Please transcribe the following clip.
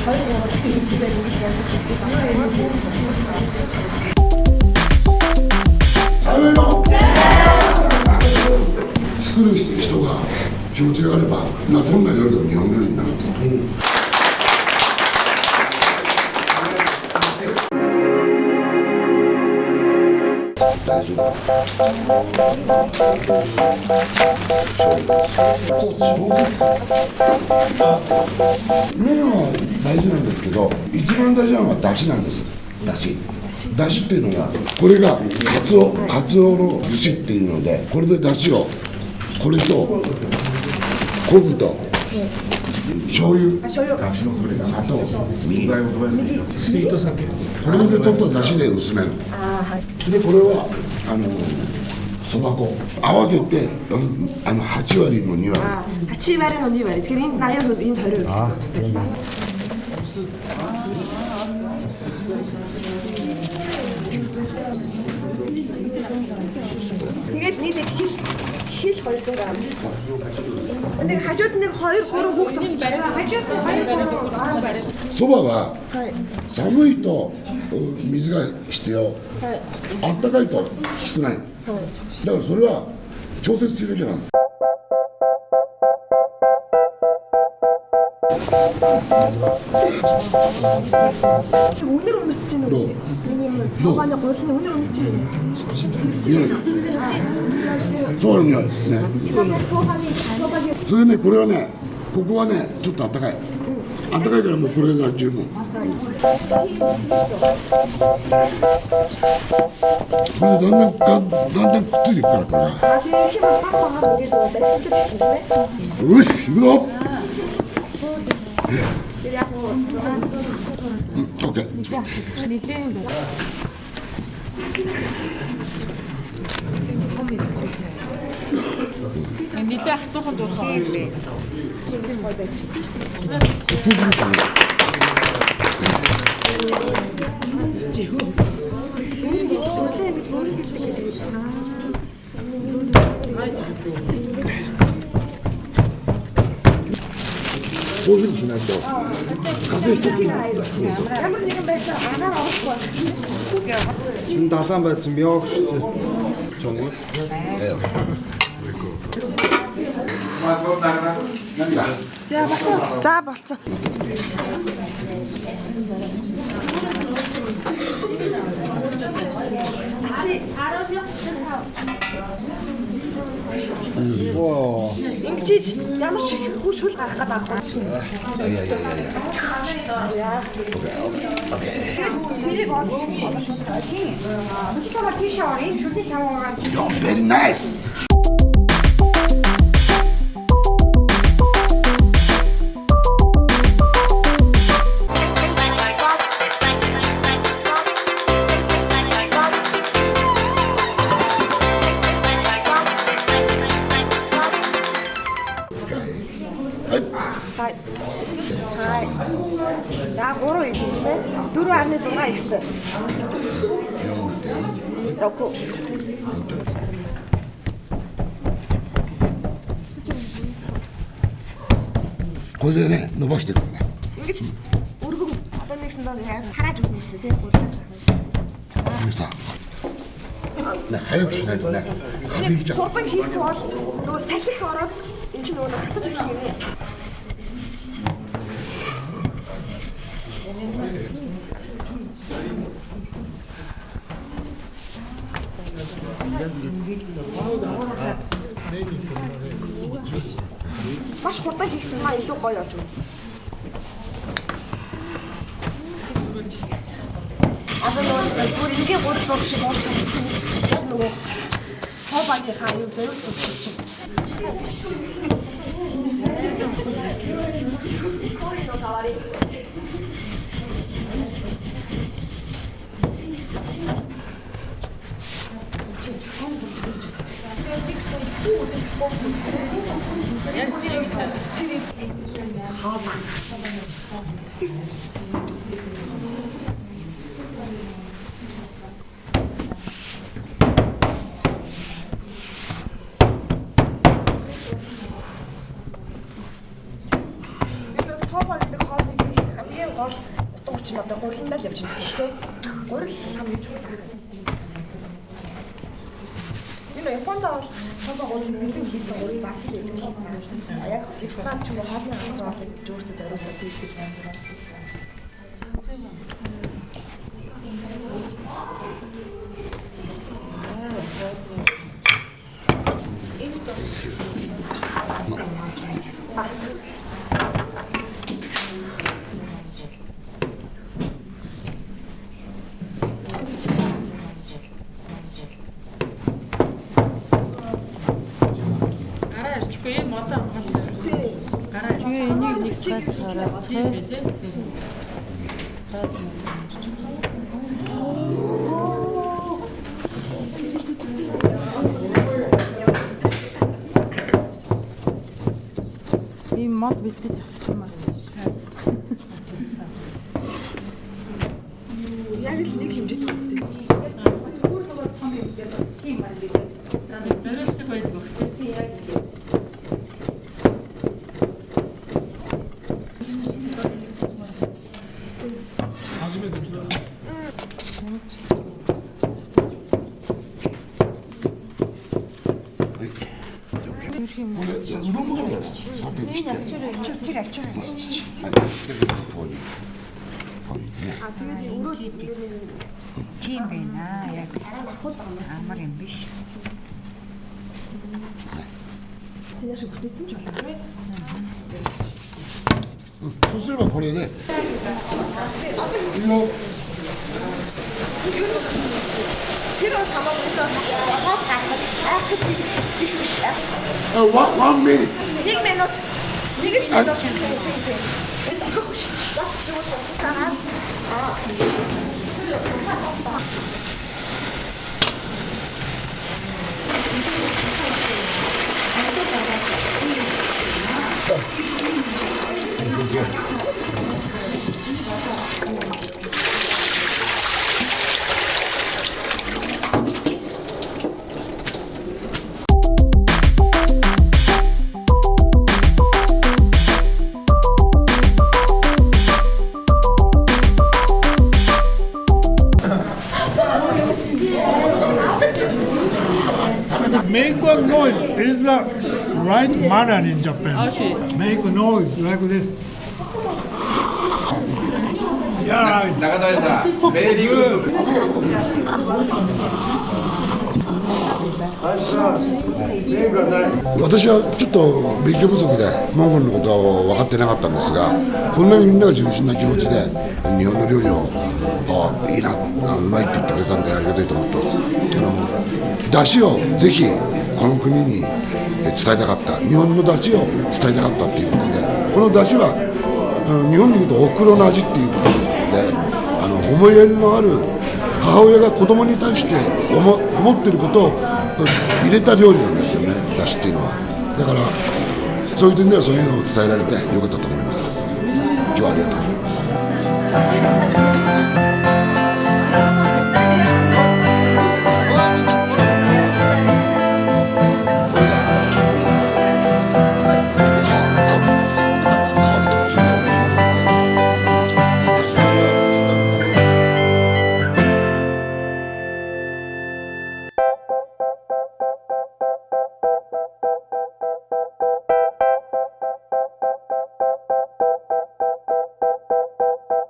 作る人が気持ちがあれば、どんな料理でも日本料理になると思う。大丈夫。麺は大事なんですけど、一番大事なのは出汁なんです。出汁っていうのが、これがカツオの節っていうので、これで出汁をこれと昆布と醤油、砂糖、右スイート酒、これでちょっと出汁で薄める。でこれはそば粉合わせて8割の2割。8割の2割. Тэгэхээр энэ 80% энэ 20% гэсэн утгатай л байна. Тэгээд нийт хил 200 г. Нэг хажууд нэг 2 3 хүүхд тусч байна. Хажууд 2 3 бариад. そばは寒いと水が必要。あったかいと少ない。だからそれは調節するべきなんだ。Үнэр үнэрч чинь үү? Миний юм саваны гурлын үнэр үнэрч чинь.そうなんですね。それね、これはね、ここはね、ちょっとあったかい。あったかいからもうこれが十分。これでだんだんくっついていくからこれが。よし、行くぞ。オッケー。Нилээ хатуухан дуусах юм бэ.こういうふうにしないと風邪ひく。Ямар нэгэн байдлаар анаар авахгүй. Шинэ далайн байсан мёг шүү дээ. Чонго. За болцсон. Оо. Ингэж ямар ч хүшүүл гарах гэдэг байна. Very nice. За 3 их юм байна. 4.6 x. Року.これでね、伸ばしていくね。Ингэж өргөн одоо нэгсэн доо яг тарааж өгнө шүү дээ. Гурлаас. これさ、ね、早くしないとね、風邪ひいちゃう。 Хурдан хийх бол нөгөө салхи ороод энэ чинь нөгөө хатаж ирсэн юм ээ. Маш хурдан хийсэн маа илүү гоё болж байна. Одоо нөгөө бүр ингийн гурал шиг уусан чинь нөгөө собаныхаа юу зөвлөж чинь. хоол утга учир нь одоо гуриландаа л явж байгаа гэсэн тийм. Гурил хамгийн чухал. Энэ Японд бол цааваа гурил бэлэн хийсэн гурил заач л байдаг л байна. Яг ресторан ч юм уу хоолны газар бол гэж өөртөө зориулаад хийдэг байна. Энийг нэг цаас хараад ийм мод бэлдэж авсан юм аа. Яг л нэг хэмжээтэй байна. Зориулт байдаг баг. Тэгээд өрөө Тийм байна. Яг амар юм биш. синяш бүтээсэн ч болоо. そうすればこれで。ワンミニ。 Нэг минут. Нэг л минут. Make a noise is the right manner in Japan. Make a noise like this. Yeah, 中谷さん、ベリーグッド。私はちょっと勉強不足でモンゴルのことは分かってなかったんですが、こんなにみんなが純真な気持ちで日本の料理をいいな、うまいって言ってくれたんでありがたいと思ってます。出汁をぜひこの国に伝えたかった、日本の出汁を伝えたかったっていうことで、この出汁は日本でいうとおふくろの味っていうことで、思いやりのある母親が子供に対して思ってることを入れた料理なんですよね、出汁っていうのは。だからそういう点ではそういうのを伝えられてよかったと思います。今日はありがとうございます。